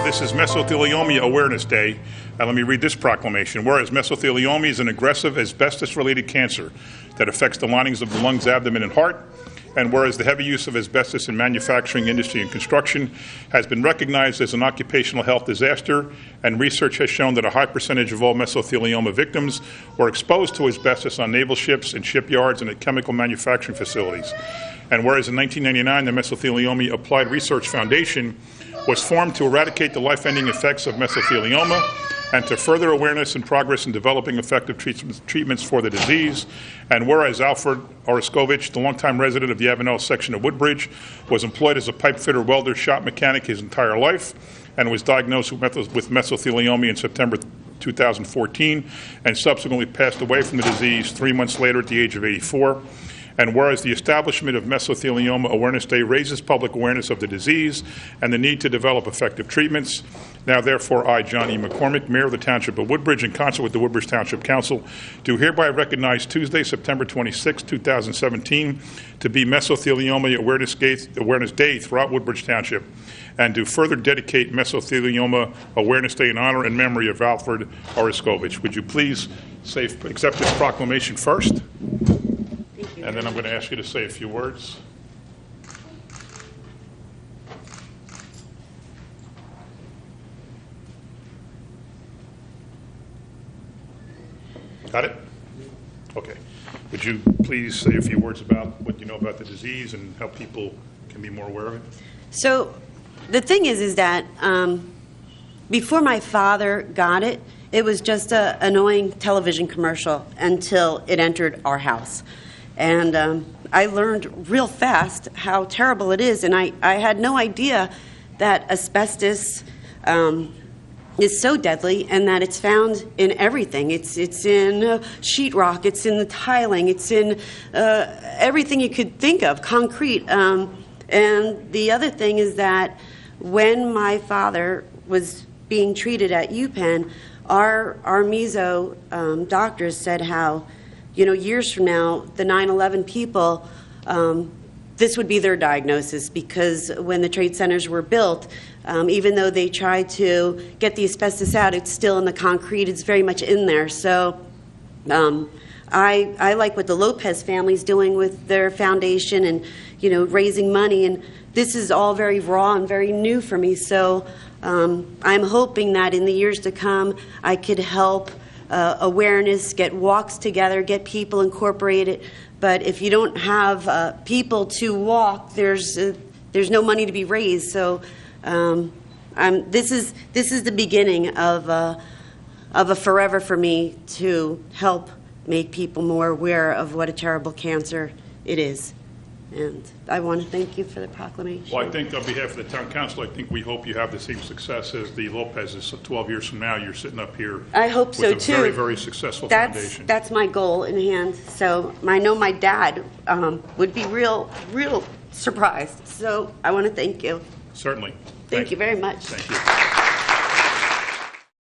This is Mesothelioma Awareness Day. Let me read this proclamation. Whereas mesothelioma is an aggressive asbestos-related cancer that affects the linings of the lungs, abdomen, and heart, and whereas the heavy use of asbestos in manufacturing, industry, and construction has been recognized as an occupational health disaster, and research has shown that a high percentage of all mesothelioma victims were exposed to asbestos on naval ships, in shipyards, and at chemical manufacturing facilities. And whereas in 1999, the Mesothelioma Applied Research Foundation was formed to eradicate the life-ending effects of mesothelioma and to further awareness and progress in developing effective treatments for the disease. And whereas Alfred Oroskovich, the longtime resident of the Avenel section of Woodbridge, was employed as a pipe fitter, welder, shop mechanic his entire life and was diagnosed with mesothelioma in September 2014 and subsequently passed away from the disease 3 months later at the age of 84. And whereas the establishment of Mesothelioma Awareness Day raises public awareness of the disease and the need to develop effective treatments, now therefore I, John E. McCormick, Mayor of the Township of Woodbridge, in concert with the Woodbridge Township Council, do hereby recognize Tuesday, September 26, 2017, to be Mesothelioma Awareness Day throughout Woodbridge Township, and do further dedicate Mesothelioma Awareness Day in honor and memory of Alfred Oroskovich. Would you please accept this proclamation first? And then I'm going to ask you to say a few words. Got it? Okay. Would you please say a few words about what you know about the disease and how people can be more aware of it? So the thing is that before my father got it, it was just an annoying television commercial until it entered our house. And I learned real fast how terrible it is, and I had no idea that asbestos is so deadly and that it's found in everything. It's in sheetrock, it's in the tiling, it's in everything you could think of, concrete. And the other thing is that when my father was being treated at UPenn, our meso doctors said how, years from now, the 9/11 people, this would be their diagnosis, because when the trade centers were built, even though they tried to get the asbestos out, it's still in the concrete. It's very much in there. So I like what the Lopez family's doing with their foundation and, raising money. And this is all very raw and very new for me. So I'm hoping that in the years to come, I could help awareness, get walks together, get people incorporated. But if you don't have people to walk, there's no money to be raised. So this is the beginning of a forever for me to help make people more aware of what a terrible cancer it is. And I want to thank you for the proclamation. Well, I think on behalf of the town council, I think we hope you have the same success as the Lopez's. So 12 years from now, you're sitting up here. I hope so with a too. Very, very successful foundation. That's my goal in hand. So I know my dad would be real surprised. So I want to thank you. Certainly. Thank you very much. Thank you.